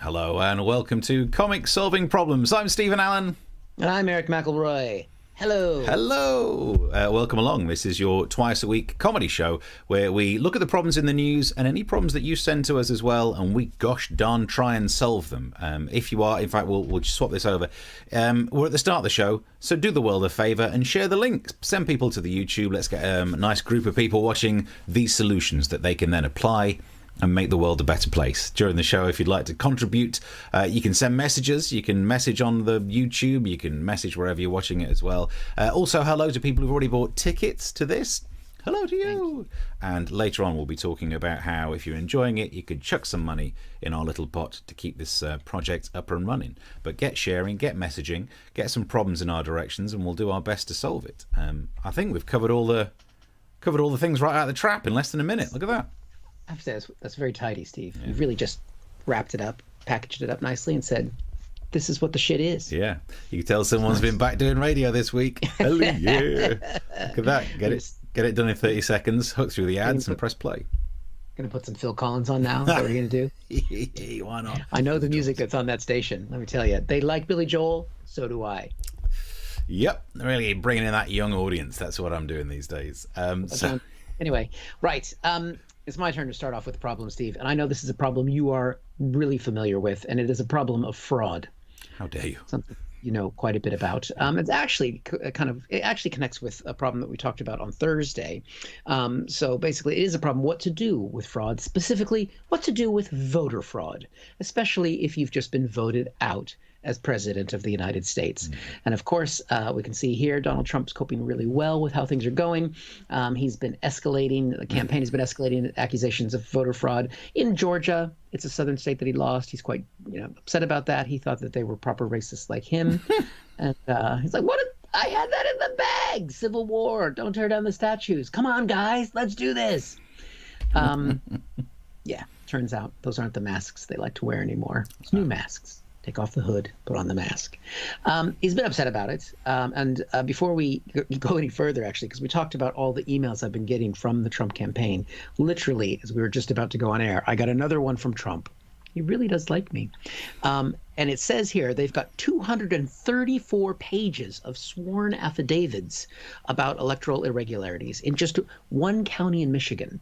Hello and welcome to Comic Solving Problems. I'm Stephen Allen. And I'm Eric McElroy. Hello. Hello. Welcome along. This is your twice a week comedy show where we look at the problems in the news and any problems that you send to us as well, and we gosh darn try and solve them. If you are, in fact, we'll just swap this over. We're at the start of the show, so do the world a favour and share the links. Send people to the YouTube. Let's get a nice group of people watching these solutions that they can then apply and make the world a better place. During the show, if you'd like to contribute, you can send messages. You can message on the YouTube. You can message wherever you're watching it as well. Also, hello to people who've already bought tickets to this. Hello to you. And later on, we'll be talking about how, if you're enjoying it, you could chuck some money in our little pot to keep this project up and running. But get sharing, get messaging, get some problems in our directions, and we'll do our best to solve it. I think we've covered all the things right out of the trap in less than a minute. Look at that. I have to say, that's very tidy, Steve. Yeah. You've really just wrapped it up, packaged it up nicely, and said, this is what the shit is. Yeah. You can tell someone's been back doing radio this week. Hell yeah. Look at that. Get it done in 30 seconds, hook through the ads, and press play. Going to put some Phil Collins on now? Is that what you're going to do? Why not? I know the music that's on that station. Let me tell you. They like Billy Joel. So do I. Yep. Really bringing in that young audience. That's what I'm doing these days. Anyway, right. It's my turn to start off with the problem, Steve. And I know this is a problem you are really familiar with, and it is a problem of fraud. How dare you? Something you know quite a bit about. It's actually it actually connects with a problem that we talked about on Thursday. So basically, it is a problem what to do with fraud, specifically what to do with voter fraud, especially if you've just been voted out as president of the United States. And of course, we can see here Donald Trump's coping really well with how things are going. He's been escalating, the campaign has been escalating accusations of voter fraud in Georgia. It's a southern state that he lost. He's quite upset about that. He thought that they were proper racists like him. And he's like, I had that in the bag. Civil War. Don't tear down the statues. Come on, guys. Let's do this. Yeah, turns out those aren't the masks they like to wear anymore. It's new masks. Take off the hood, put on the mask. He's been upset about it. And before we go any further, actually, because we talked about all the emails I've been getting from the Trump campaign, literally, as we were just about to go on air, I got another one from Trump. He really does like me. And it says here they've got 234 pages of sworn affidavits about electoral irregularities in just one county in Michigan.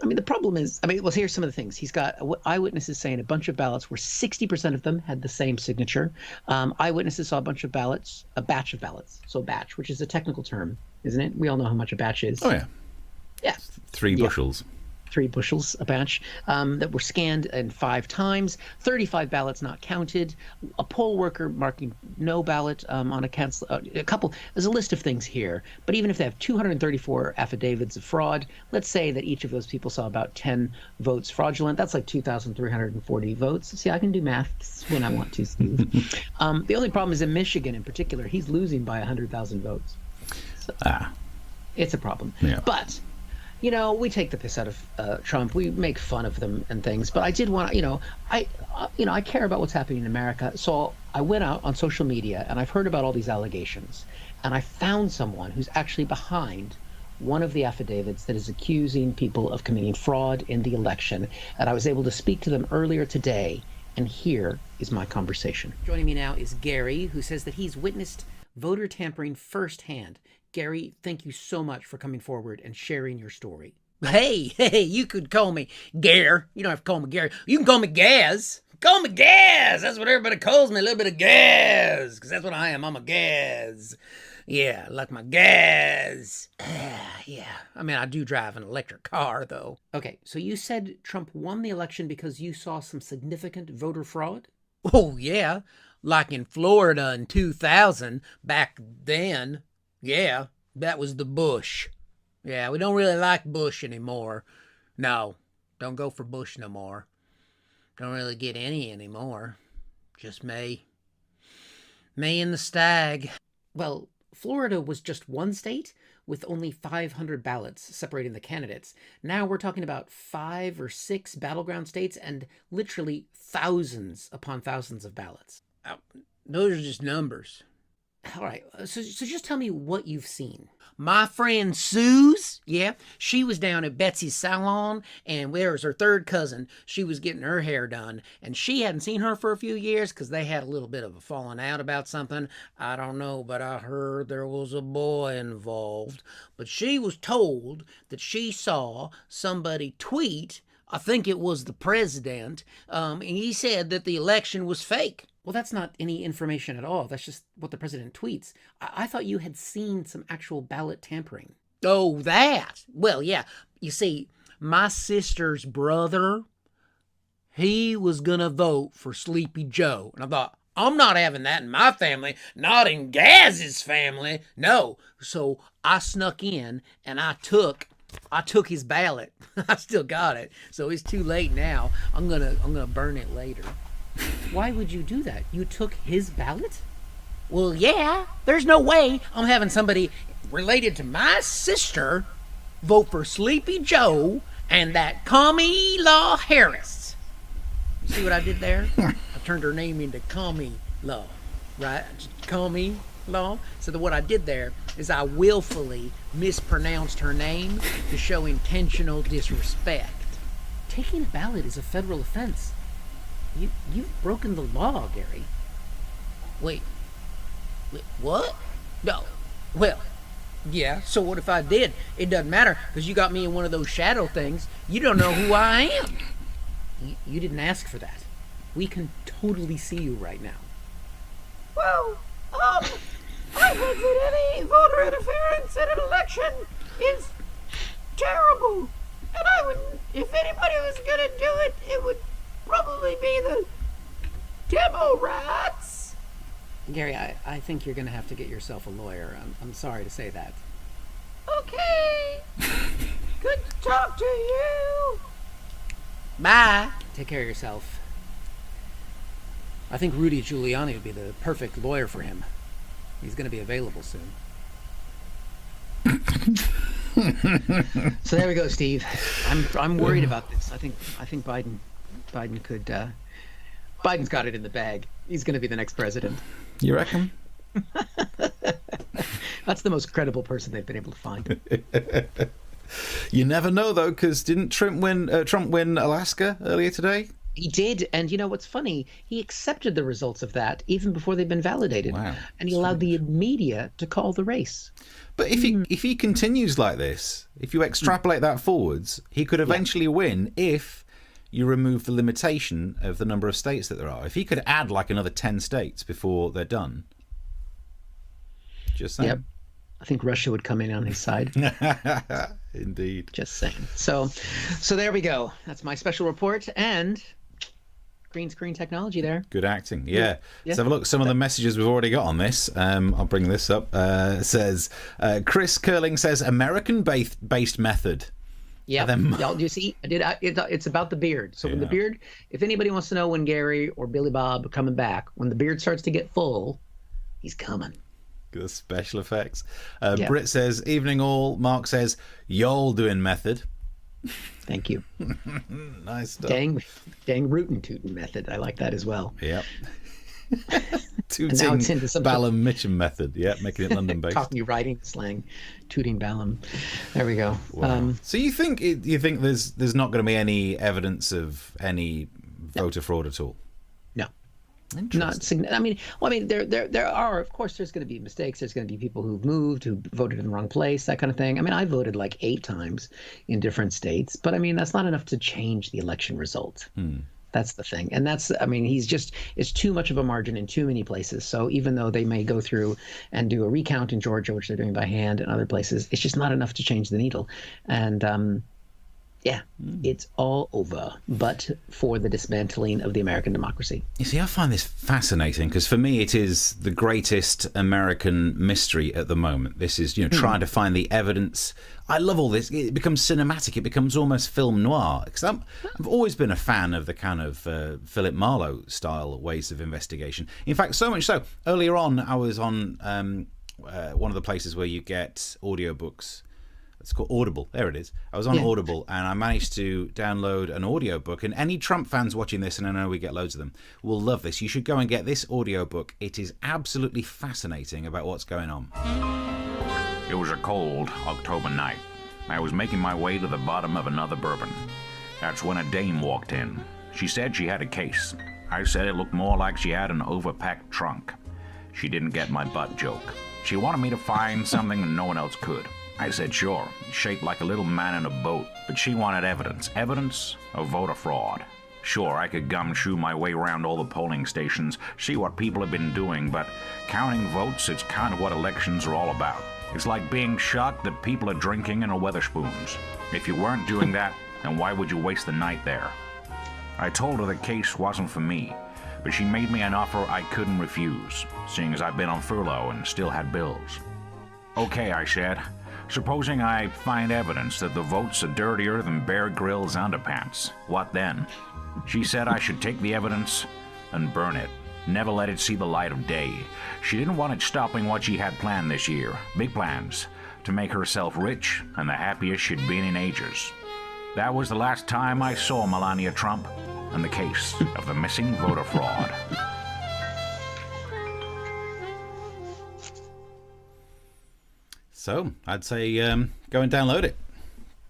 I mean, the problem is, well, here's some of the things. He's got eyewitnesses saying a bunch of ballots where 60% of them had the same signature. Eyewitnesses saw a batch of ballots. So batch, which is a technical term, isn't it? We all know how much a batch is. Oh, yeah. Yeah. 3 bushels. 3 bushels a batch that were scanned in 5 times, 35 ballots not counted, a poll worker marking no ballot on a cancel, a couple. There's a list of things here. But even if they have 234 affidavits of fraud, let's say that each of those people saw about 10 votes fraudulent. That's like 2,340 votes. See, I can do maths when I want to, Steve. The only problem is in Michigan in particular, he's losing by 100,000 votes. So it's a problem. Yeah. But we take the piss out of Trump. We make fun of them and things. But I did want to, I care about what's happening in America. So I went out on social media and I've heard about all these allegations. And I found someone who's actually behind one of the affidavits that is accusing people of committing fraud in the election. And I was able to speak to them earlier today. And here is my conversation. Joining me now is Gary, who says that he's witnessed voter tampering firsthand. Gary, thank you so much for coming forward and sharing your story. Hey, you could call me Gare. You don't have to call me Gary. You can call me Gaz. Call me Gaz. That's what everybody calls me, a little bit of Gaz. Because that's what I am. I'm a Gaz. Yeah, like my Gaz. Yeah. I mean, I do drive an electric car, though. Okay, so you said Trump won the election because you saw some significant voter fraud? Oh, yeah. Like in Florida in 2000, back then. Yeah, that was the Bush. Yeah, we don't really like Bush anymore. No, don't go for Bush no more. Don't really get any anymore. Just me. Me and the stag. Well, Florida was just one state with only 500 ballots separating the candidates. Now we're talking about 5 or 6 battleground states and literally thousands upon thousands of ballots. Those are just numbers. All right, so just tell me what you've seen. My friend Suze, yeah, she was down at Betsy's salon, and there was her third cousin. She was getting her hair done, and she hadn't seen her for a few years because they had a little bit of a falling out about something. I don't know, but I heard there was a boy involved. But she was told that she saw somebody tweet, I think it was the president, and he said that the election was fake. Well, that's not any information at all. That's just what the president tweets. I thought you had seen some actual ballot tampering. Oh, that? Well, yeah. You see, my sister's brother, he was going to vote for Sleepy Joe. And I thought, I'm not having that in my family, not in Gaz's family. No. So I snuck in and I took his ballot. I still got it. So it's too late now. I'm gonna burn it later. Why would you do that? You took his ballot? Well, yeah. There's no way I'm having somebody related to my sister vote for Sleepy Joe and that Commie Law Harris. You see what I did there? I turned her name into Commie Law, right? Commie Law. So what I did there is I willfully mispronounced her name to show intentional disrespect. Taking a ballot is a federal offense. You've broken the law, Gary. Wait, what? No. Well, yeah, so what if I did? It doesn't matter, because you got me in one of those shadow things. You don't know who I am. You didn't ask for that. We can totally see you right now. Well, I think that any voter interference in an election is terrible. And I would, if anybody was gonna do it, it would probably be the demo rats. Gary, I think you're gonna have to get yourself a lawyer. I'm sorry to say that. Okay. Good to talk to you. Bye. Take care of yourself. I think Rudy Giuliani would be the perfect lawyer for him. He's gonna be available soon. So there we go, Steve. I'm worried about this. I think Biden could. Biden's got it in the bag. He's going to be the next president. You reckon? That's the most credible person they've been able to find. You never know, though, because didn't Trump win Alaska earlier today? He did, and you know what's funny? He accepted the results of that even before they've been validated. Wow. And he allowed the media to call the race. But if he continues like this, if you extrapolate that forwards, he could eventually win if you remove the limitation of the number of states that there are. If he could add like another 10 states before they're done. Just saying. Yep. I think Russia would come in on his side. Indeed. Just saying. So there we go. That's my special report and green screen technology there. Good acting. Yeah. Let's have a look. Some of the messages we've already got on this. I'll bring this up. It says, Chris Curling says, American-based method. Yeah. You see, it's about the beard. So when the beard, if anybody wants to know when Gary or Billy Bob are coming back, when the beard starts to get full, he's coming. The special effects. Britt says, evening all. Mark says, y'all doing method. Thank you. Nice stuff. Dang rootin' tootin' method. I like that as well. Yep. Tooting Ballum Mitchum method. Yep, making it London based. Cockney writing slang. Tooting Ballum. There we go. Wow. So you think there's not going to be any evidence of any voter fraud at all? No. Not. I mean, there are. Of course, there's going to be mistakes. There's going to be people who've moved, who voted in the wrong place, that kind of thing. I mean, I voted like 8 times in different states, but I mean, that's not enough to change the election result. That's the thing. And it's too much of a margin in too many places. So even though they may go through and do a recount in Georgia, which they're doing by hand, and other places, it's just not enough to change the needle. And it's all over, but for the dismantling of the American democracy. You see, I find this fascinating because for me it is the greatest American mystery at the moment. This is, trying to find the evidence. I love all this. It becomes cinematic. It becomes almost film noir. Because I've always been a fan of the kind of Philip Marlowe style ways of investigation. In fact, so much so, earlier on I was on one of the places where you get audiobooks It's called Audible. There it is. I was on Audible, and I managed to download an audiobook. And any Trump fans watching this, and I know we get loads of them, will love this. You should go and get this audiobook. It is absolutely fascinating about what's going on. It was a cold October night. I was making my way to the bottom of another bourbon. That's when a dame walked in. She said she had a case. I said it looked more like she had an overpacked trunk. She didn't get my butt joke. She wanted me to find something that no one else could. I said sure, shaped like a little man in a boat, but she wanted evidence. Evidence of voter fraud. Sure, I could gumshoe my way around all the polling stations, see what people have been doing, but counting votes, it's kind of what elections are all about. It's like being shocked that people are drinking in a Weatherspoons. If you weren't doing that, then why would you waste the night there? I told her the case wasn't for me, but she made me an offer I couldn't refuse, seeing as I've been on furlough and still had bills. Okay, I said, supposing I find evidence that the votes are dirtier than Bear Grylls' underpants, what then? She said I should take the evidence and burn it, never let it see the light of day. She didn't want it stopping what she had planned this year, big plans, to make herself rich and the happiest she'd been in ages. That was the last time I saw Melania Trump and the case of the missing voter fraud. So I'd say go and download it.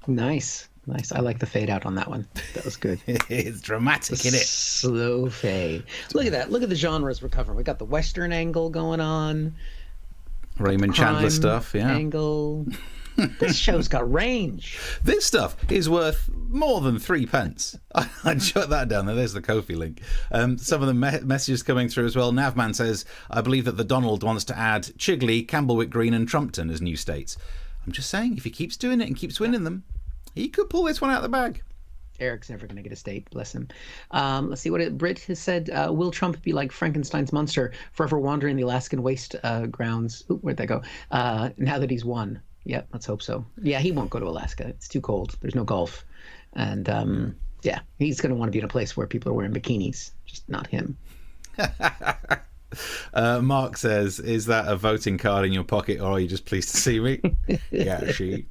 Nice. I like the fade out on that one. That was good. It's dramatic, isn't it? Slow fade. Look at that. Look at the genres we're covering. We got the Western angle going on. Raymond Chandler stuff, yeah. Angle. This show's got range. This stuff is worth more than 3p. I'd shut that down there. There's the Ko-fi link. Some of the messages coming through as well. Navman says, I believe that the Donald wants to add Chigley, Campbellwick Green and Trumpton as new states. I'm just saying, if he keeps doing it and keeps winning them, he could pull this one out of the bag. Eric's never going to get a state, bless him. Let's see what Britt has said. Will Trump be like Frankenstein's monster, forever wandering the Alaskan waste grounds? Ooh, where'd that go? Now that he's won. Yeah, let's hope so. Yeah, he won't go to Alaska. It's too cold. There's no golf. And yeah, he's going to want to be in a place where people are wearing bikinis, just not him. Mark says, is that a voting card in your pocket or are you just pleased to see me? Yeah, she.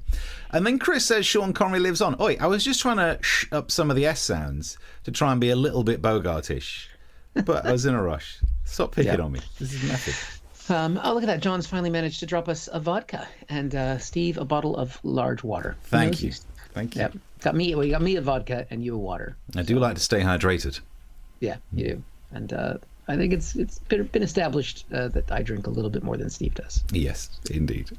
And then Chris says Sean Connery lives on. Oi, I was just trying to up some of the S sounds to try and be a little bit Bogartish, but I was in a rush. Stop picking on me. This is method. Oh, look at that. John's finally managed to drop us a vodka and Steve a bottle of large water. Thank you. Thank you. Yep. You got me a vodka and you a water. I do like to stay hydrated. Yeah, you do. And I think it's been established that I drink a little bit more than Steve does. Yes, indeed.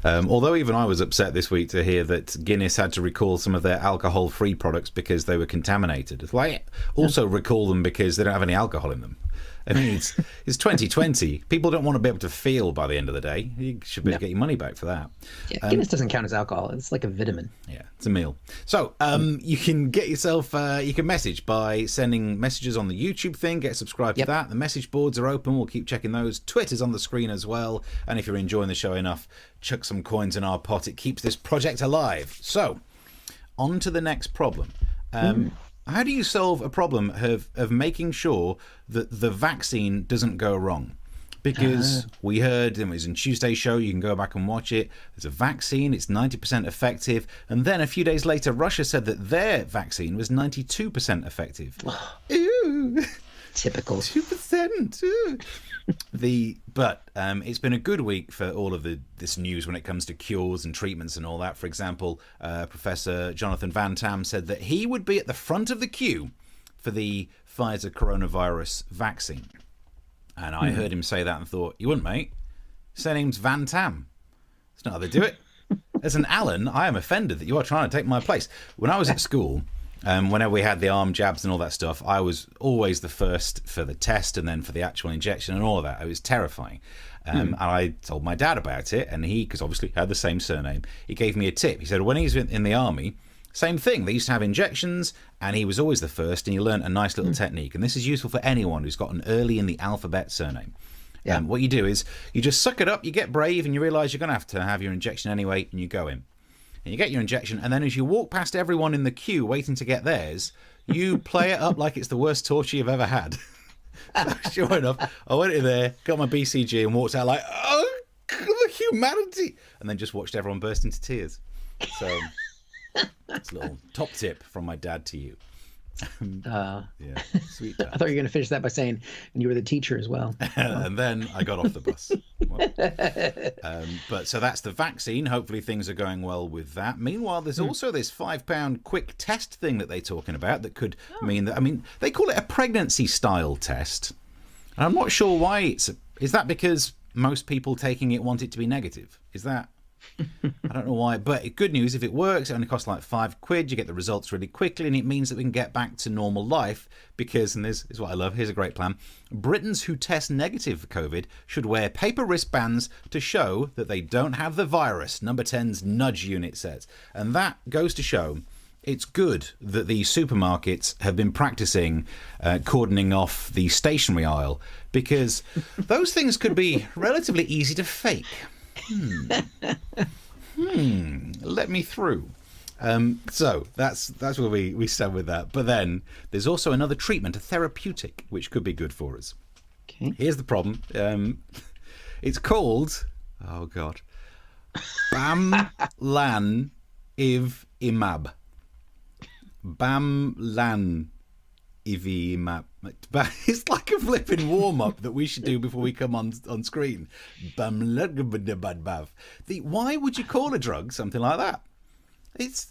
Although even I was upset this week to hear that Guinness had to recall some of their alcohol-free products because they were contaminated. It's like also recall them because they don't have any alcohol in them. I mean, it's 2020. People don't want to be able to feel by the end of the day. You should be able to get your money back for that. Yeah, Guinness doesn't count as alcohol. It's like a vitamin. Yeah, it's a meal. So you can get yourself, you can message by sending messages on the YouTube thing. Get subscribed to that. The message boards are open. We'll keep checking those. Twitter's on the screen as well. And if you're enjoying the show enough, chuck some coins in our pot. It keeps this project alive. So on to the next problem. How do you solve a problem of making sure that the vaccine doesn't go wrong? Because we heard, it was in Tuesday's show, you can go back and watch it, there's a vaccine, it's 90% effective, and then a few days later Russia said that their vaccine was 92% effective. Ooh. Typical. 2%. But it's been a good week for all of this news when it comes to cures and treatments and all that. For example, Professor Jonathan Van Tam said that he would be at the front of the queue for the Pfizer coronavirus vaccine. And I heard him say that and thought, you wouldn't, mate. His name's Van Tam. That's not how they do it. As an Allen, I am offended that you are trying to take my place. When I was at school, whenever we had the arm jabs and all that stuff, I was always the first for the test and then for the actual injection and all of that. It was terrifying. And I told my dad about it, and he, because obviously had the same surname, he gave me a tip. He said when he was in the army, same thing. They used to have injections, and he was always the first, and he learned a nice little technique. And this is useful for anyone who's got an early in the alphabet surname. What you do is you just suck it up, you get brave, and you realise you're going to have your injection anyway, and you go in. And you get your injection, and then as you walk past everyone in the queue waiting to get theirs, you play it up like it's the worst torture you've ever had. So, sure enough, I went in there, got my BCG, and walked out like, oh, the humanity! And then just watched everyone burst into tears. So it's a little top tip from my dad to you. Yeah, sweet dad. I thought you were going to finish that by saying, and you were the teacher as well. And then I got off the bus. But so that's the vaccine. Hopefully things are going well with that. Meanwhile, there's also this £5 quick test thing that they're talking about that could mean that, I mean, they call it a pregnancy style test. And I'm not sure why is that because most people taking it want it to be negative? Is that? I don't know why, but good news, if it works, it only costs like £5. You get the results really quickly, and it means that we can get back to normal life because, and this is what I love, here's a great plan. Britons who test negative for COVID should wear paper wristbands to show that they don't have the virus, Number 10's nudge unit says. And that goes to show it's good that the supermarkets have been practicing cordoning off the stationery aisle, because those things could be relatively easy to fake. Let me through. So that's where we stand with that. But then there's also another treatment, a therapeutic, which could be good for us. Okay. Here's the problem. It's called, oh God, Bamlanivimab. Bamlanivimab. It's like a flipping warm-up that we should do before we come on screen. Why would you call a drug something like that? It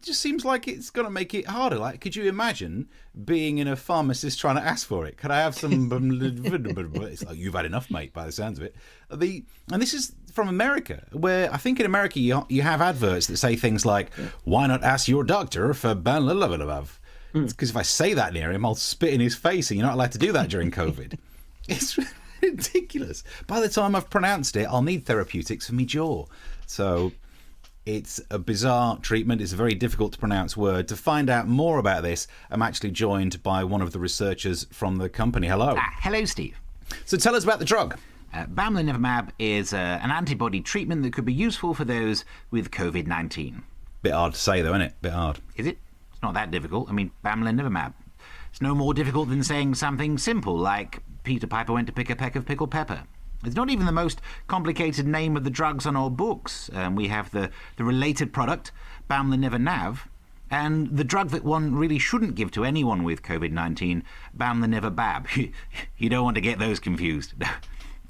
just seems like it's going to make it harder. Like, could you imagine being in a pharmacist trying to ask for it? Could I have some? It's like, you've had enough, mate, by the sounds of it. And this is from America, where I think in America you have adverts that say things like, why not ask your doctor for Bamlanivimab? Because if I say that near him, I'll spit in his face, and you're not allowed to do that during COVID. It's ridiculous. By the time I've pronounced it, I'll need therapeutics for me jaw. So it's a bizarre treatment. It's a very difficult to pronounce word. To find out more about this, I'm actually joined by one of the researchers from the company. Hello. Hello, Steve. So tell us about the drug. Bamlanivimab is an antibody treatment that could be useful for those with COVID-19. Bit hard to say, though, isn't it? Bit hard. Is it? It's not that difficult. I mean, Bamlanivimab. It's no more difficult than saying something simple like Peter Piper went to pick a peck of pickled pepper. It's not even the most complicated name of the drugs on our books. We have the related product, Bamlanivimab, and the drug that one really shouldn't give to anyone with COVID-19, Bamlanivimab. You don't want to get those confused.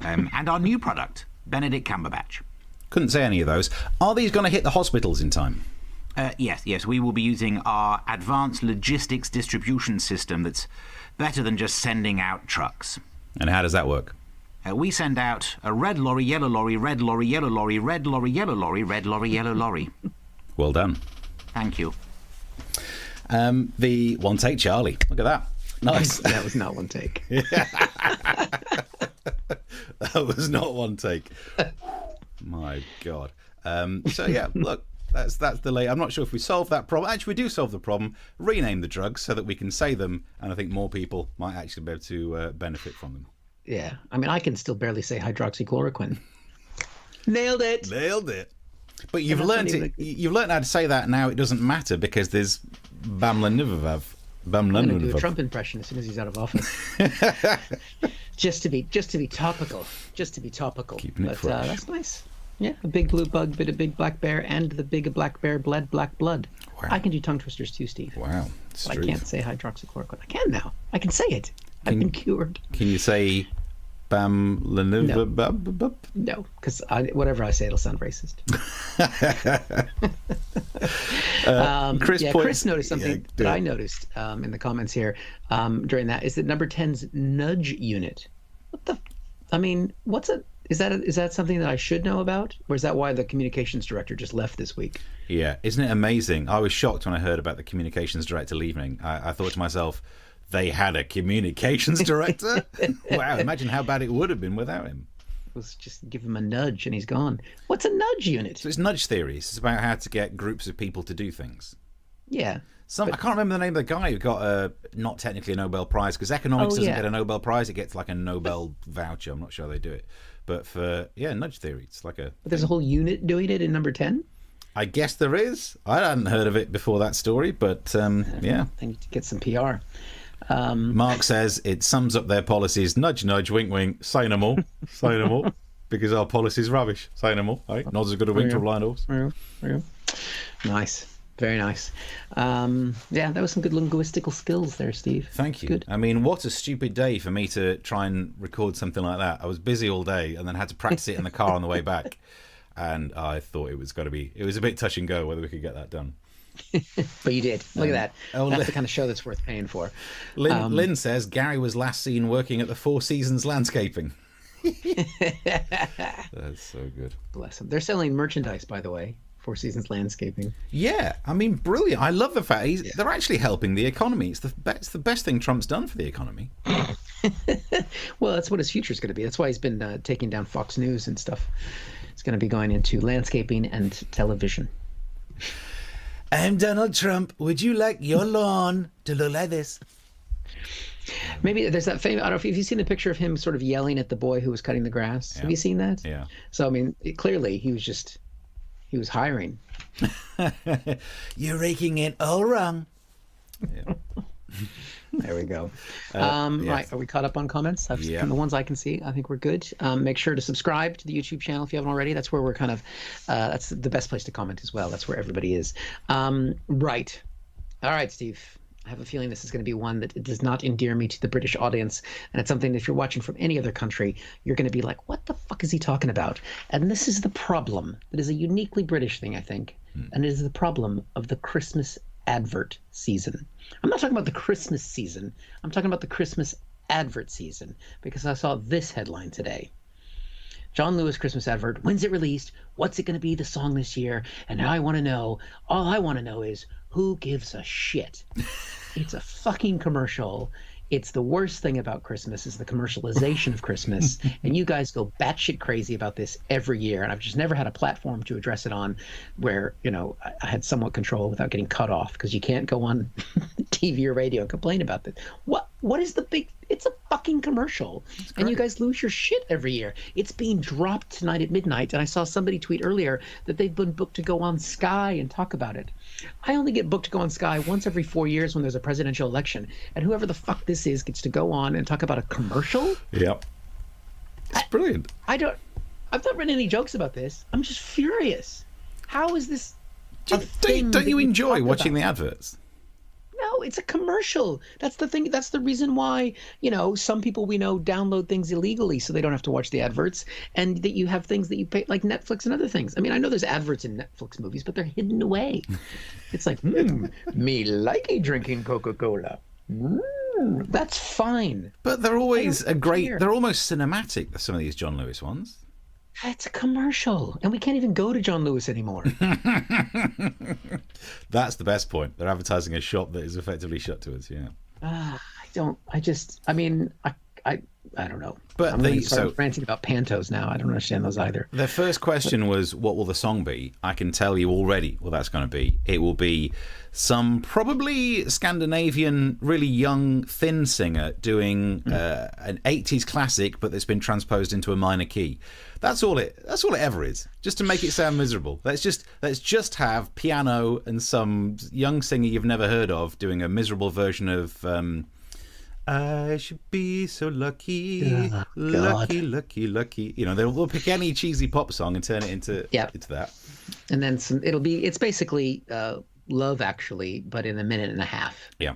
And our new product, Benedict Cumberbatch. Couldn't say any of those. Are these going to hit the hospitals in time? Yes, we will be using our advanced logistics distribution system that's better than just sending out trucks. And how does that work? We send out a red lorry, yellow lorry, red lorry, yellow lorry, red lorry, yellow lorry, red lorry, yellow lorry. Well done. Thank you. The one take Charlie. Look at that. Nice. That was not one take. That was not one take. My God. So yeah, look. That's the late. I'm not sure if we solve that problem. Actually, we do solve the problem. Rename the drugs so that we can say them, and I think more people might actually be able to benefit from them. Yeah, I mean, I can still barely say hydroxychloroquine. Nailed it. Nailed it. But you've learned it. You've learned how to say that now. It doesn't matter because there's Bamlanivimab. I'm going to do a Trump impression as soon as he's out of office. just to be topical. Just to be topical. Keeping it fresh. That's nice. Yeah, a big blue bug bit a big black bear, and the big black bear bled black blood. Wow. I can do tongue twisters too, Steve. Wow. But I can't say hydroxychloroquine. I can now. I can say it. I've been cured. Can you say Bamlanivimab? No, because whatever I say, it'll sound racist. Chris noticed something that I noticed in the comments here during that, is that number 10's nudge unit. What the? I mean, what's it? Is that something that I should know about, or is that why the communications director just left this week? Yeah, isn't it amazing? I was shocked when I heard about the communications director leaving. I thought to myself, they had a communications director? Wow, imagine how bad it would have been without him. It was just give him a nudge and he's gone. What's a nudge unit? So it's nudge theories. It's about how to get groups of people to do things. Yeah. I can't remember the name of the guy who got not technically a Nobel Prize, because economics doesn't get a Nobel Prize, it gets like a Nobel voucher. I'm not sure they do it. But for, nudge theory, it's like a... But there's a whole unit doing it in number 10? I guess there is. I hadn't heard of it before that story, but yeah. They need to get some PR. Mark says it sums up their policies. Nudge, nudge, wink, wink. Say no more. Say no more. Because our policy's rubbish. Say no more. Right? Not as good a wink to a blind horse. Nice. Very nice. Yeah, that was some good linguistical skills there, Steve. Thank you. Good. I mean, what a stupid day for me to try and record something like that. I was busy all day and then had to practice it in the car on the way back. And I thought it was a bit touch and go whether we could get that done. But you did. Look at that. oh, That's the kind of show that's worth paying for. Lynn says Gary was last seen working at the Four Seasons Landscaping. That's so good. Bless them. They're selling merchandise, by the way. Four Seasons Landscaping. Yeah, I mean, brilliant. I love the fact they're actually helping the economy. It's the best thing Trump's done for the economy. Well, that's what his future is going to be. That's why he's been taking down Fox News and stuff. It's going to be going into landscaping and television. I'm Donald Trump. Would you like your lawn to look like this? Maybe there's that famous. I don't know if you've seen the picture of him sort of yelling at the boy who was cutting the grass. Yeah. Have you seen that? Yeah. So I mean, clearly he was hiring. You're raking it all wrong. Yeah. There we go. Yes. Right, are we caught up on comments? Yeah. From the ones I can see, I think we're good. Make sure to subscribe to the YouTube channel if you haven't already. That's where we're kind of, that's the best place to comment as well. That's where everybody is. Right. All right, Steve. I have a feeling this is going to be one that does not endear me to the British audience. And it's something that if you're watching from any other country, you're going to be like, what the fuck is he talking about? And this is the problem. It is a uniquely British thing, I think. And it is the problem of the Christmas advert season. I'm not talking about the Christmas season. I'm talking about the Christmas advert season, because I saw this headline today. John Lewis Christmas advert. When's it released? What's it going to be the song this year? And now I want to know. All I want to know is who gives a shit? It's a fucking commercial. It's the worst thing about Christmas is the commercialization of Christmas. And you guys go batshit crazy about this every year. And I've just never had a platform to address it on where, you know, I had somewhat control without getting cut off, because you can't go on TV or radio and complain about this. What is the big, it's a fucking commercial. And you guys lose your shit every year. It's being dropped tonight at midnight. And I saw somebody tweet earlier that they've been booked to go on Sky and talk about it. I only get booked to go on Sky once every 4 years when there's a presidential election. And whoever the fuck this is gets to go on and talk about a commercial? Yep. It's brilliant. I've not written any jokes about this. I'm just furious. How is this a thing Don't that you we enjoy talk watching about? the adverts? No, it's a commercial. That's the thing. That's the reason why, you know, some people we know download things illegally so they don't have to watch the adverts, and that you have things that you pay, like Netflix and other things. I mean, I know there's adverts in Netflix movies, but they're hidden away. It's like, me likey drinking Coca-Cola. That's fine. But they're always I don't care. they're almost cinematic, some of these John Lewis ones. It's a commercial, and we can't even go to John Lewis anymore. That's the best point. They're advertising a shop that is effectively shut to us, yeah. I don't know. But I'm going to start ranting about Pantos now. I don't understand those either. Their first question was, what will the song be? I can tell you already what that's going to be. It will be some probably Scandinavian, really young, thin singer doing an 80s classic, but that's been transposed into a minor key. That's all it ever is. Just to make it sound miserable. Let's just have piano and some young singer you've never heard of doing a miserable version of I should be so lucky, lucky. You know, they'll pick any cheesy pop song and turn it into that. And then it's basically Love Actually, but in a minute and a half. Yeah.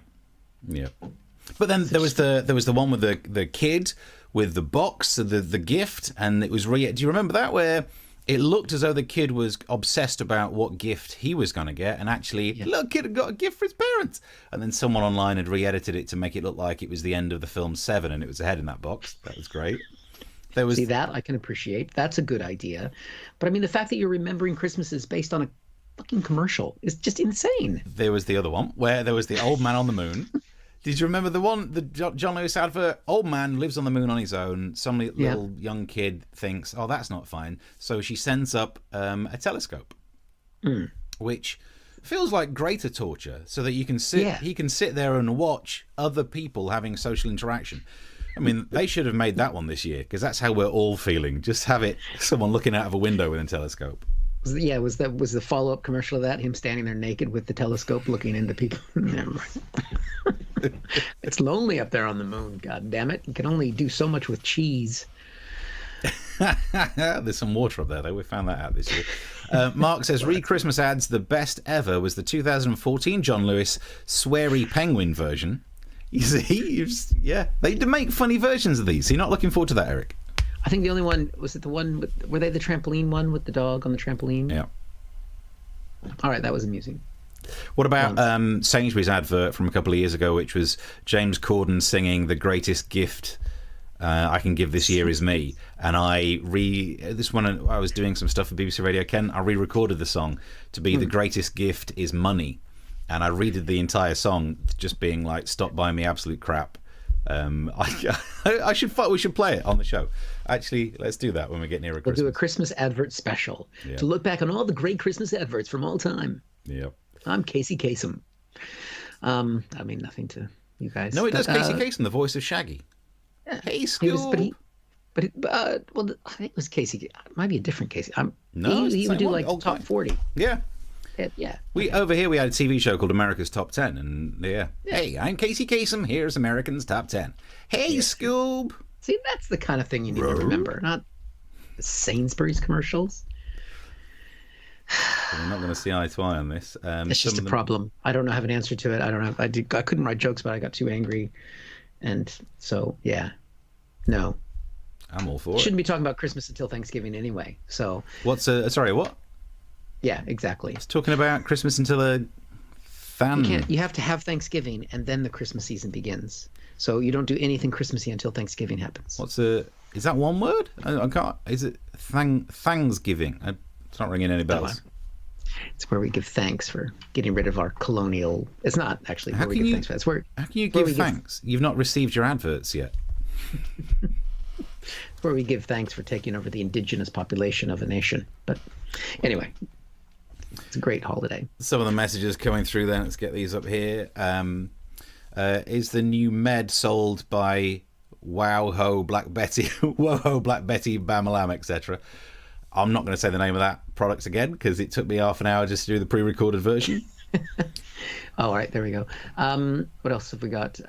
But then there was the one with the kid with the box, the gift, and it was do you remember that, where it looked as though the kid was obsessed about what gift he was going to get, and actually, look, kid had got a gift for his parents. And then someone online had re-edited it to make it look like it was the end of the film Seven, and it was a head in that box. That was great. See, that I can appreciate. That's a good idea. But I mean, the fact that you're remembering Christmas is based on a fucking commercial is just insane. There was the other one where there was the old man on the moon. Did you remember the John Lewis advert? Old man lives on the moon on his own. Some little young kid thinks, oh, that's not fine. So she sends up a telescope, which feels like greater torture, so that he can sit there and watch other people having social interaction. I mean, they should have made that one this year, because that's how we're all feeling. Just have someone looking out of a window with a telescope. Was the follow-up commercial of that him standing there naked with the telescope looking into people? Never mind. It's lonely up there on the moon. God damn it! You can only do so much with cheese. There's some water up there, though. We found that out this year. Mark says, read Christmas ads. The best ever was the 2014 John Lewis sweary penguin version. You see, they make funny versions of these. So you're not looking forward to that, Eric? I think the only one was it the one were they the trampoline one with the dog on the trampoline? Yeah. All right, that was amusing. What about Sainsbury's advert from a couple of years ago, which was James Corden singing "The greatest gift I can give this year is me"? And this one, I was doing some stuff for BBC Radio Kent. I re-recorded the song to be "The greatest gift is money," and I redid the entire song, just being like, "Stop buying me absolute crap." We should play it on the show. Actually, let's do that when we get nearer Christmas. We'll do a Christmas advert special to look back on all the great Christmas adverts from all time. Yep. I'm Casey Kasem. I mean nothing to you guys. No, it does. Casey Kasem, the voice of Shaggy. Yeah, Hey, Scoob. Well, I think it was Casey. It might be a different Casey. No, he would do like old top guy. 40. Yeah. Yeah. Over here we had a TV show called America's Top 10, and hey, I'm Casey Kasem. Here's Americans Top 10. Hey, Scoob. See, that's the kind of thing you need to remember, not the Sainsbury's commercials. We're not going to see eye to eye on this. It's just a problem. I don't have an answer to it. I couldn't write jokes, but I got too angry, and so no. I'm all for it. Shouldn't be talking about Christmas until Thanksgiving anyway. So what's sorry? What? Yeah, exactly. It's talking about Christmas until a fan. You have to have Thanksgiving, and then the Christmas season begins. So you don't do anything Christmassy until Thanksgiving happens. Is that one word? I can't. Is it Thanksgiving? It's not ringing any bells. It's where we give thanks for getting rid of our colonial. It's not actually where we give thanks for. It's where. How can you give thanks? You've not received your adverts yet. It's where we give thanks for taking over the indigenous population of a nation. But anyway, it's a great holiday. Some of the messages coming through then. Let's get these up here. Is the new med sold by Wow Ho Black Betty, Whoa Ho Black Betty, Bamalam, etc.? I'm not going to say the name of that product again because it took me half an hour just to do the pre-recorded version. All right, there we go. What else have we got?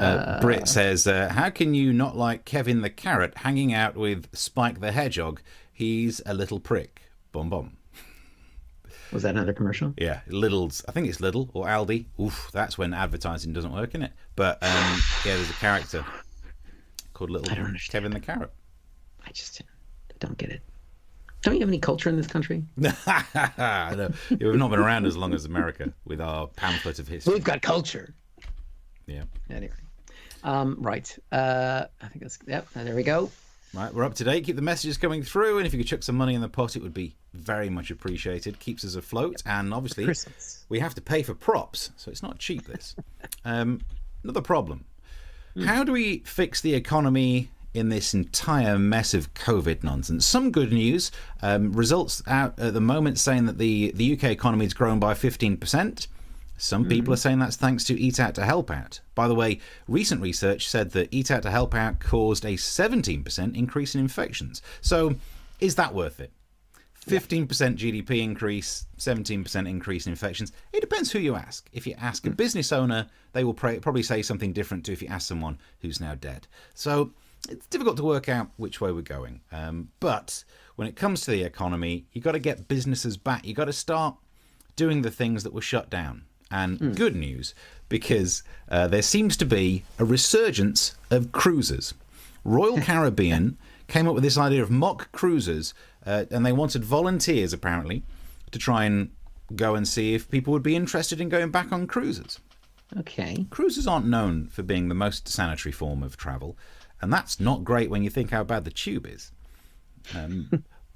Britt says, how can you not like Kevin the Carrot hanging out with Spike the Hedgehog? He's a little prick. Bum bum. Was that another commercial? Yeah, Lidl's. I think it's Lidl or Aldi. Oof, that's when advertising doesn't work, isn't it? But there's a character called Little Kevin the Carrot. I don't get it. Don't you have any culture in this country? No, we've not been around as long as America with our pamphlet of history. We've got culture. Yeah. Anyway, right. I think that's there we go. Right, we're up to date. Keep the messages coming through, and if you could chuck some money in the pot, it would be very much appreciated. Keeps us afloat, and obviously Christmas. We have to pay for props, so it's not cheap. This another problem. How do we fix the economy in this entire mess of COVID nonsense? Some good news. Results out at the moment saying that the UK economy has grown by 15%. Some people are saying that's thanks to Eat Out to Help Out. By the way, recent research said that Eat Out to Help Out caused a 17% increase in infections. So is that worth it? 15% GDP increase, 17% increase in infections. It depends who you ask. If you ask a business owner, they will probably say something different to if you ask someone who's now dead. So it's difficult to work out which way we're going. But when it comes to the economy, you've got to get businesses back. You've got to start doing the things that were shut down. And good news, because there seems to be a resurgence of cruises. Royal Caribbean came up with this idea of mock cruises, and they wanted volunteers, apparently, to try and go and see if people would be interested in going back on cruises. Okay. Cruises aren't known for being the most sanitary form of travel, and that's not great when you think how bad the tube is.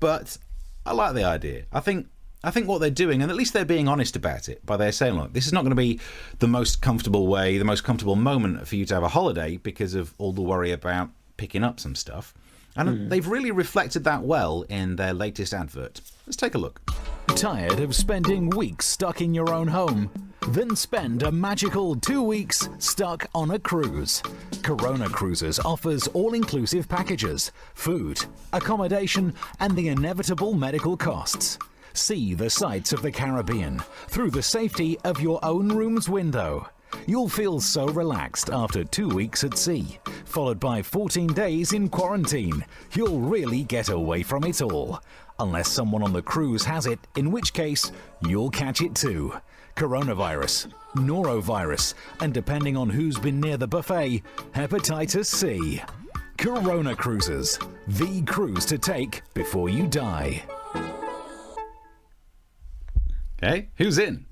But I like the idea. I think what they're doing, and at least they're being honest about it, by their saying, look, this is not going to be the most comfortable way, the most comfortable moment for you to have a holiday because of all the worry about picking up some stuff. And they've really reflected that well in their latest advert. Let's take a look. Tired of spending weeks stuck in your own home? Then spend a magical 2 weeks stuck on a cruise. Corona Cruises offers all-inclusive packages, food, accommodation, and the inevitable medical costs. See the sights of the Caribbean through the safety of your own room's window. You'll feel so relaxed after 2 weeks at sea, followed by 14 days in quarantine. You'll really get away from it all. unless someone on the cruise has it, in which case you'll catch it too. Coronavirus, norovirus, and depending on who's been near the buffet, hepatitis C. Corona Cruises, the cruise to take before you die. Okay, who's in?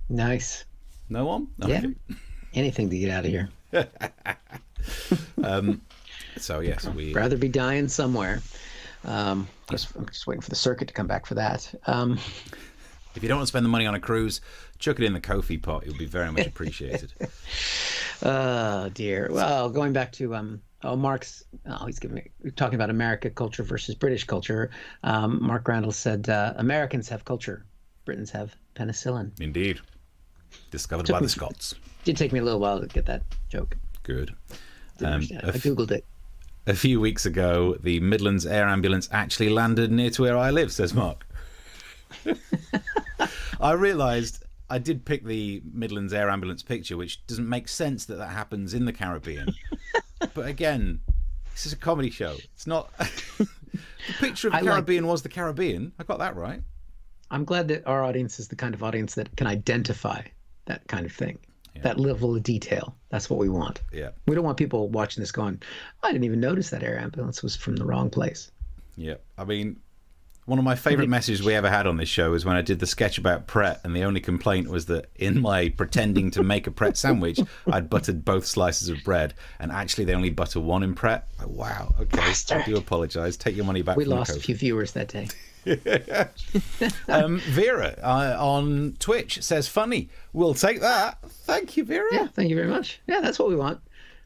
Nice. No one? Yeah. Okay. Anything to get out of here. So yes, we Rather be dying somewhere. I'm just waiting for the circuit to come back for that. if you don't want to spend the money on a cruise, chuck it in the Ko-fi pot. It'll be very much appreciated. Oh dear. Well, going back to Mark's. We're talking about American culture versus British culture. Mark Randall said Americans have culture, Britons have penicillin. Indeed. Discovered by the Scots. Did take me a little while to get that joke. Good. I googled it. A few weeks ago, the Midlands Air Ambulance actually landed near to where I live, says Mark. I realised I did pick the Midlands Air Ambulance picture, which doesn't make sense that happens in the Caribbean. But again, this is a comedy show. It's not... The picture of the Caribbean was the Caribbean. I got that right. I'm glad that our audience is the kind of audience that can identify that kind of thing. Yeah. That level of detail. That's what we want. Yeah. We don't want people watching this going, I didn't even notice that air ambulance was from the wrong place. Yeah. I mean, one of my favourite messages we ever had on this show is when I did the sketch about Pret, and the only complaint was that in my pretending to make a Pret sandwich, I'd buttered both slices of bread, and actually they only butter one in Pret. Like, wow. Okay. Bastard. I do apologise. Take your money back. We lost a few viewers that day. Vera on Twitch says funny. We'll take that. Thank you, Vera. Yeah, thank you very much. Yeah, that's what we want.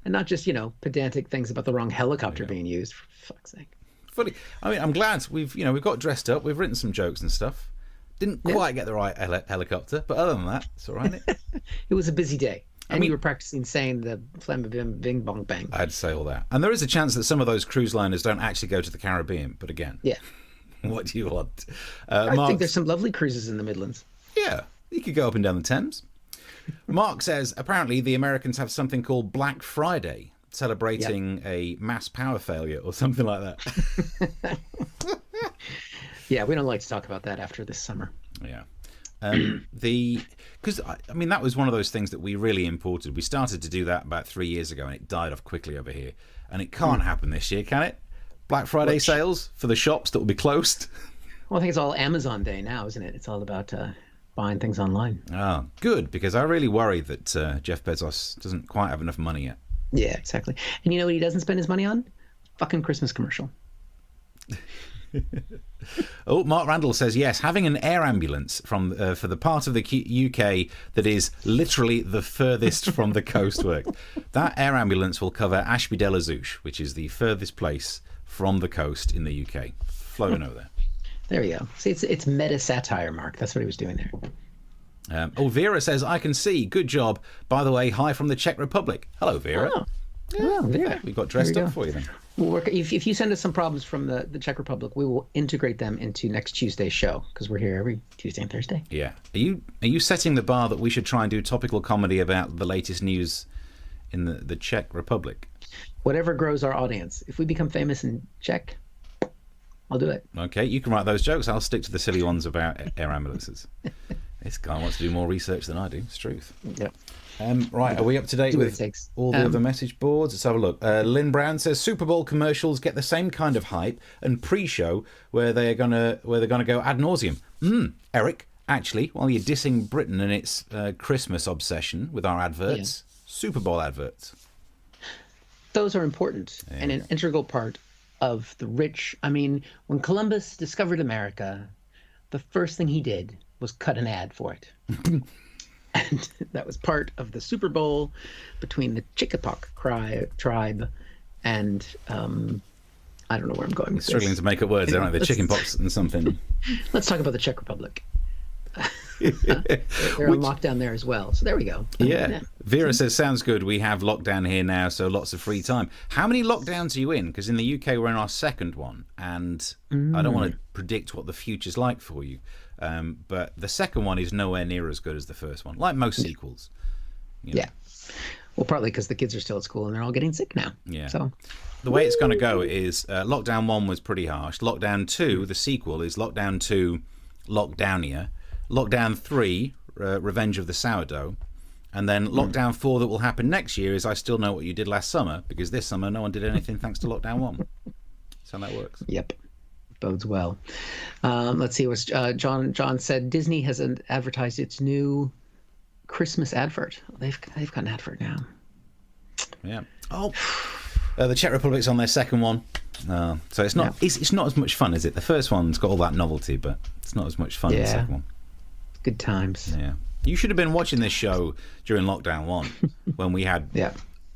And not just, pedantic things about the wrong helicopter being used, for fuck's sake. Funny. I mean, I'm glad we've got dressed up, we've written some jokes and stuff. Didn't quite get the right helicopter, but other than that, it's all right. It was a busy day. And you were practicing saying the flam bing bong bang. I had to say all that. And there is a chance that some of those cruise liners don't actually go to the Caribbean, but again. Yeah. What do you want? I think there's some lovely cruises in the Midlands. Yeah, you could go up and down the Thames. Mark says, apparently the Americans have something called Black Friday, celebrating a mass power failure or something like that. Yeah, we don't like to talk about that after this summer. Yeah. Because, I mean, that was one of those things that we really imported. We started to do that about 3 years ago, and it died off quickly over here. And it can't happen this year, can it? Black Friday sales for the shops that will be closed. Well, I think it's all Amazon Day now, isn't it? It's all about buying things online. Ah, good, because I really worry that Jeff Bezos doesn't quite have enough money yet. Yeah, exactly. And you know what he doesn't spend his money on? Fucking Christmas commercial. Oh, Mark Randall says, yes, having an air ambulance for the part of the UK that is literally the furthest from the coast worked. That air ambulance will cover Ashby-de-la-Zouch, which is the furthest place from the coast in the UK. Floating over there. There we go. See, it's meta satire, Mark. That's what he was doing there. Vera says, I can see. Good job. By the way, hi from the Czech Republic. Hello, Vera. Oh, well, Vera. We got dressed up for you then. We'll work. If you send us some problems from the Czech Republic, we will integrate them into next Tuesday's show, because we're here every Tuesday and Thursday. Yeah. Are you setting the bar that we should try and do topical comedy about the latest news in the Czech Republic? Whatever grows our audience. If we become famous in Czech, I'll do it. Okay, you can write those jokes. I'll stick to the silly ones about air ambulances. This guy wants to do more research than I do. It's truth. Yep. Right, are we up to date with all the other message boards? Let's have a look. Lynn Brown says Super Bowl commercials get the same kind of hype and pre-show where they're gonna go ad nauseum. Eric, actually, while you're dissing Britain and its Christmas obsession with our adverts, Super Bowl adverts. Those are important and an integral part of the rich. I mean, when Columbus discovered America, the first thing he did was cut an ad for it. And that was part of the Super Bowl between the Chickapow tribe and I don't know where I'm going with struggling this. to make up words, aren't they? The chicken pox and something. Let's talk about the Czech Republic. They're on lockdown there as well. So there we go. Yeah. Vera says, sounds good. We have lockdown here now, so lots of free time. How many lockdowns are you in? Because in the UK, we're in our second one. And I don't want to predict what the future's like for you. But the second one is nowhere near as good as the first one, like most sequels. Yeah. Well, partly because the kids are still at school and they're all getting sick now. Yeah. So the way it's going to go is Lockdown 1 was pretty harsh. Lockdown 2, the sequel, is Lockdown 2, Lockdownia. Lockdown 3, Revenge of the Sourdough. And then Lockdown 4 that will happen next year is I Still Know What You Did Last Summer, because this summer no one did anything thanks to Lockdown 1. That's how that works. Yep. Bodes well. Let's see what John said. Disney has advertised its new Christmas advert. They've got an advert now. Yeah. Oh, the Czech Republic's on their second one. So it's not it's not as much fun, is it? The first one's got all that novelty, but it's not as much fun as the second one. Good times. Yeah. You should have been watching this show during Lockdown 1 when we had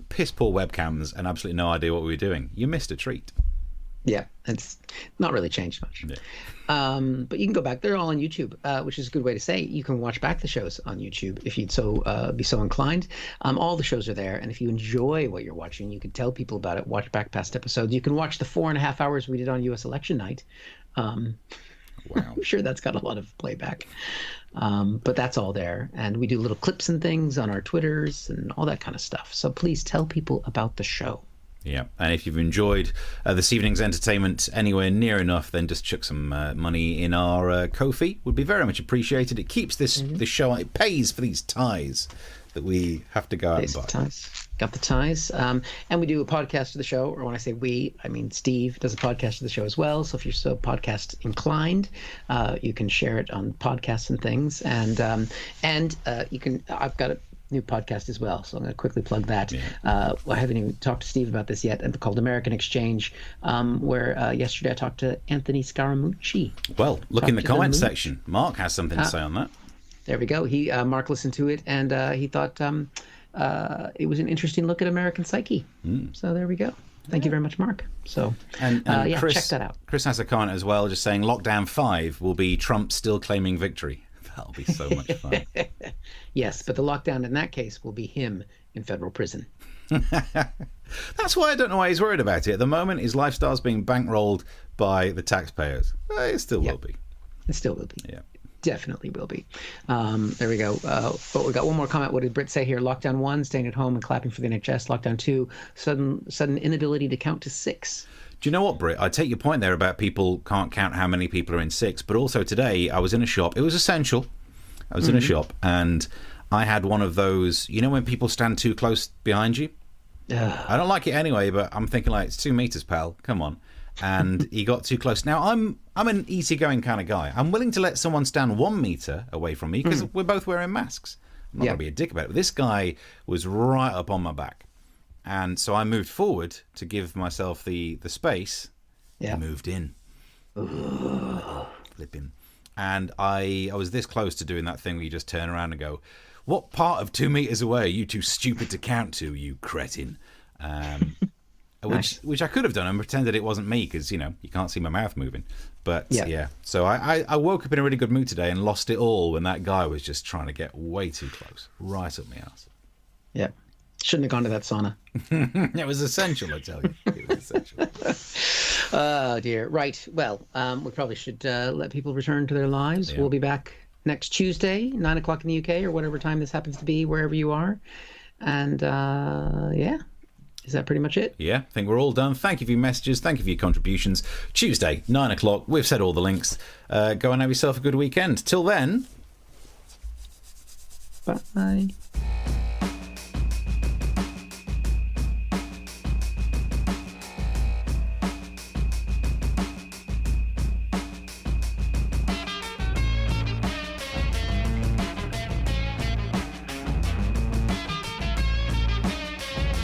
piss poor webcams and absolutely no idea what we were doing. You missed a treat. Yeah, it's not really changed much. Yeah. But you can go back. They're all on YouTube, which is a good way to say you can watch back the shows on YouTube if you'd be so inclined. All the shows are there, and if you enjoy what you're watching, you can tell people about it. Watch back past episodes. You can watch the 4.5 hours we did on U.S. election night. Wow. I'm sure that's got a lot of playback. But that's all there. And we do little clips and things on our Twitters and all that kind of stuff. So please tell people about the show. Yeah, and if you've enjoyed this evening's entertainment anywhere near enough, then just chuck some money in our Ko-fi. Would be very much appreciated. It keeps this show on. It pays for these ties that we have to go out and buy. Got the ties. And we do a podcast of the show, or when I say we, I mean Steve does a podcast of the show as well. So if you're so podcast inclined, you can share it on podcasts and things. And you can. I've got a new podcast as well, so I'm going to quickly plug that. I haven't even talked to Steve about this yet, called American Exchange, where yesterday I talked to Anthony Scaramucci. Well, look in the comments section. Mark has something to say on that. There we go. Mark listened to it, and he thought it was an interesting look at American psyche. So there we go. Thank you very much, Mark. So and Chris, check that out. Chris has a comment as well, just saying Lockdown 5 will be Trump still claiming victory. That'll be so much fun. Yes, but the lockdown in that case will be him in federal prison. That's why I don't know why he's worried about it. At the moment, his lifestyle's being bankrolled by the taxpayers. It still will be. It still will be. Yeah. Definitely will be. There we go. But we got one more comment. What did Britt say here? Lockdown 1, staying at home and clapping for the NHS. Lockdown 2, sudden inability to count to 6. Do you know what, Britt? I take your point there about people can't count how many people are in 6, but also today I was in a shop. It was essential. I was in a shop and I had one of those, you know when people stand too close behind you? I don't like it anyway, but I'm thinking like, it's 2 meters, pal. Come on. And he got too close. Now, I'm an easygoing kind of guy. I'm willing to let someone stand 1 meter away from me because we're both wearing masks. I'm not going to be a dick about it. But this guy was right up on my back. And so I moved forward to give myself the space. Yeah. I moved in. Flipping. And I was this close to doing that thing where you just turn around and go, what part of 2 meters away are you too stupid to count to, you cretin? Which I could have done and pretended it wasn't me because, you can't see my mouth moving. But, yeah. So I woke up in a really good mood today and lost it all when that guy was just trying to get way too close. Right up my ass. Yeah. Shouldn't have gone to that sauna. It was essential, I tell you. It was essential. Oh, dear. Right. Well, we probably should let people return to their lives. Yeah. We'll be back next Tuesday, 9 o'clock in the UK, or whatever time this happens to be, wherever you are. And, yeah. Is that pretty much it? Yeah, I think we're all done. Thank you for your messages. Thank you for your contributions. Tuesday, 9 o'clock. We've said all the links. Go and have yourself a good weekend. Till then. Bye.